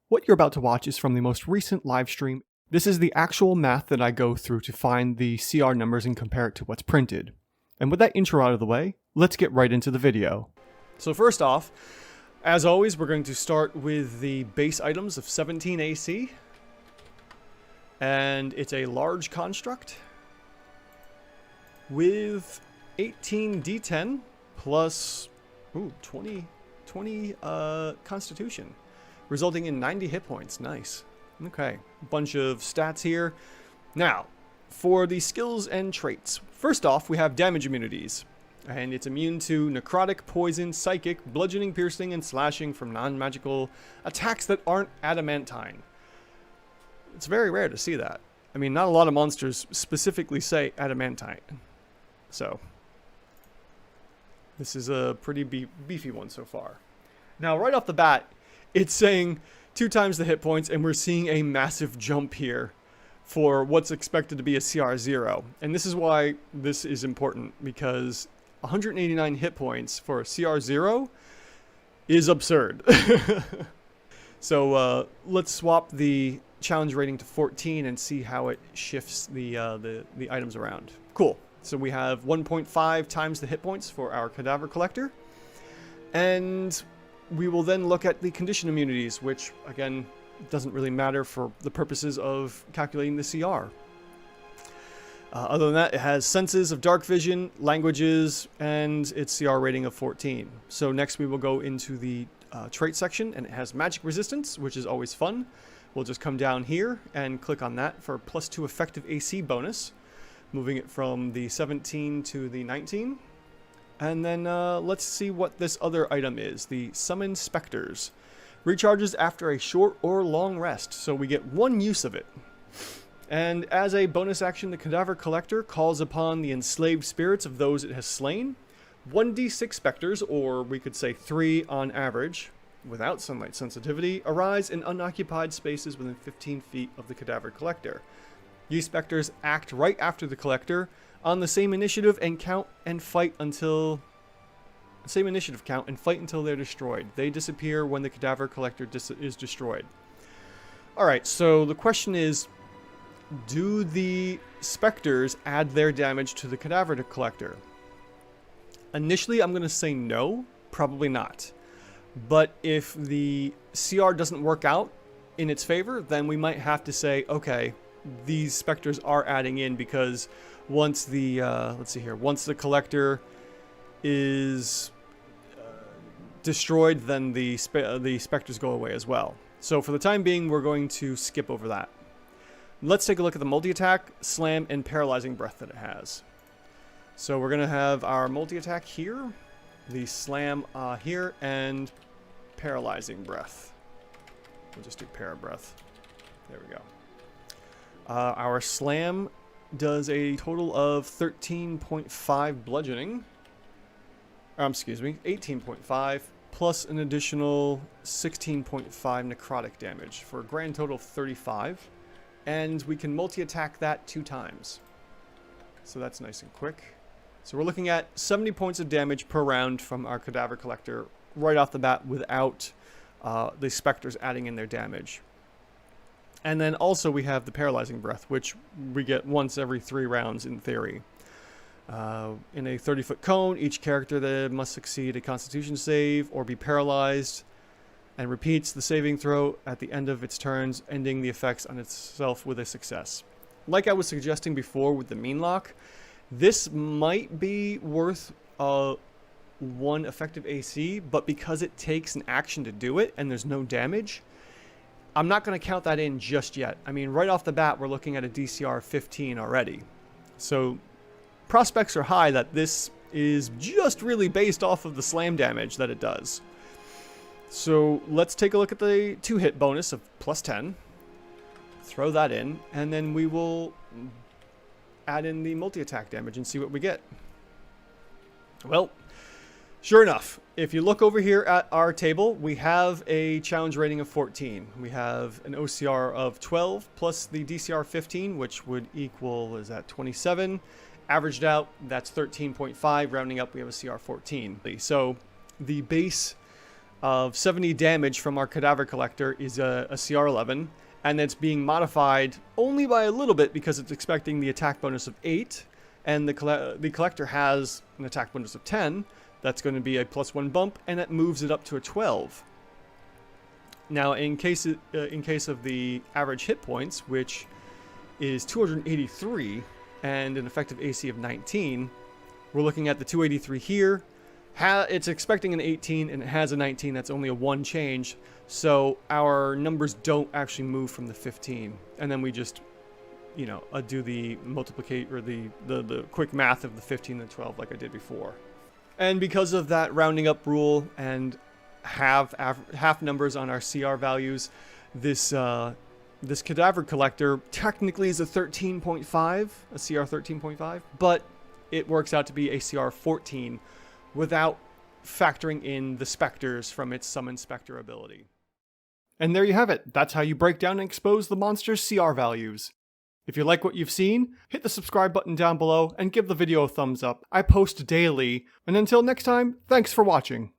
What you're about to watch is from the most recent live stream. This is the actual math that I go through to find the CR numbers and compare it to what's printed. And with that intro out of the way, let's get right into the video. So first off, as always, we're going to start with the base items of 17 AC. And it's a large construct with 18 D10 plus 20 Constitution, resulting in 90 hit points. Nice. Okay, bunch of stats here. Now, for the skills and traits. First off, we have damage immunities. And it's immune to necrotic, poison, psychic, bludgeoning, piercing, and slashing from non-magical attacks that aren't adamantine. It's very rare to see that. I mean, not a lot of monsters specifically say adamantine. So, this is a pretty beefy one so far. Now, right off the bat, it's saying 2 times the hit points, and we're seeing a massive jump here for what's expected to be a CR 0. And this is why this is important, because 189 hit points for a CR 0 is absurd. So let's swap the challenge rating to 14 and see how it shifts the items around. Cool. So we have 1.5 times the hit points for our Cadaver Collector. And we will then look at the condition immunities, which, again, doesn't really matter for the purposes of calculating the CR. Other than that, it has senses of dark vision, languages, and its CR rating of 14. So next we will go into the trait section, and it has magic resistance, which is always fun. We'll just come down here and click on that for +2 effective AC bonus, moving it from the 17 to the 19. And then let's see what this other item is, the Summon Spectres. Recharges after a short or long rest, so we get 1 use of it. And as a bonus action, the Cadaver Collector calls upon the enslaved spirits of those it has slain. 1d6 specters, or we could say 3 on average, without sunlight sensitivity, arise in unoccupied spaces within 15 feet of the Cadaver Collector. These specters act right after the Collector on the same initiative and count and fight until... Same initiative count and fight until they're destroyed. They disappear when the Cadaver Collector is destroyed. Alright, so the question is, do the specters add their damage to the Cadaver Collector? Initially, I'm going to say no, probably not. But if the CR doesn't work out in its favor, then we might have to say, okay, these specters are adding in, because once the, let's see here, once the Collector is destroyed, then the specters go away as well. So for the time being, we're going to skip over that. Let's take a look at the multi-attack, slam, and paralyzing breath that it has. So we're going to have our multi-attack here, the slam here, and paralyzing breath. We'll just do para breath. There we go. Our slam does a total of 13.5 bludgeoning. Excuse me, 18.5 plus an additional 16.5 necrotic damage for a grand total of 35. And we can multi-attack that 2 times. So that's nice and quick. So we're looking at 70 points of damage per round from our Cadaver Collector right off the bat without the specters adding in their damage. And then also we have the paralyzing breath, which we get once every 3 rounds in theory. In a 30-foot cone, each character that must succeed a Constitution save or be paralyzed, and repeats the saving throw at the end of its turns, ending the effects on itself with a success. Like I was suggesting before with the mean lock, this might be worth 1 effective AC, but because it takes an action to do it and there's no damage, I'm not going to count that in just yet. I mean, right off the bat, we're looking at a DCR 15 already. So prospects are high that this is just really based off of the slam damage that it does. So let's take a look at the 2-hit bonus of +10. Throw that in, and then we will add in the multi-attack damage and see what we get. Well, sure enough, if you look over here at our table, we have a challenge rating of 14. We have an OCR of 12 plus the DCR 15, which would equal, is that 27? Averaged out, that's 13.5. Rounding up, we have a CR 14. So the base of 70 damage from our Cadaver Collector is a CR 11, and it's being modified only by a little bit because it's expecting the attack bonus of 8, and the Collector has an attack bonus of 10. That's going to be a +1 bump, and that moves it up to a 12. Now, in case of the average hit points, which is 283 and an effective AC of 19, we're looking at the 283 here. It's expecting an 18 and it has a 19. That's only a 1 change, so our numbers don't actually move from the 15. And then we just, you know, do the multiplicate or the quick math of the 15 and 12 like I did before. And because of that rounding up rule and half numbers on our CR values, this Cadaver Collector technically is a 13.5, a CR 13.5, but it works out to be a CR 14 without factoring in the specters from its Summon Spectre ability. And there you have it. That's how you break down and expose the monster's CR values. If you like what you've seen, hit the subscribe button down below and give the video a thumbs up. I post daily, and until next time, thanks for watching.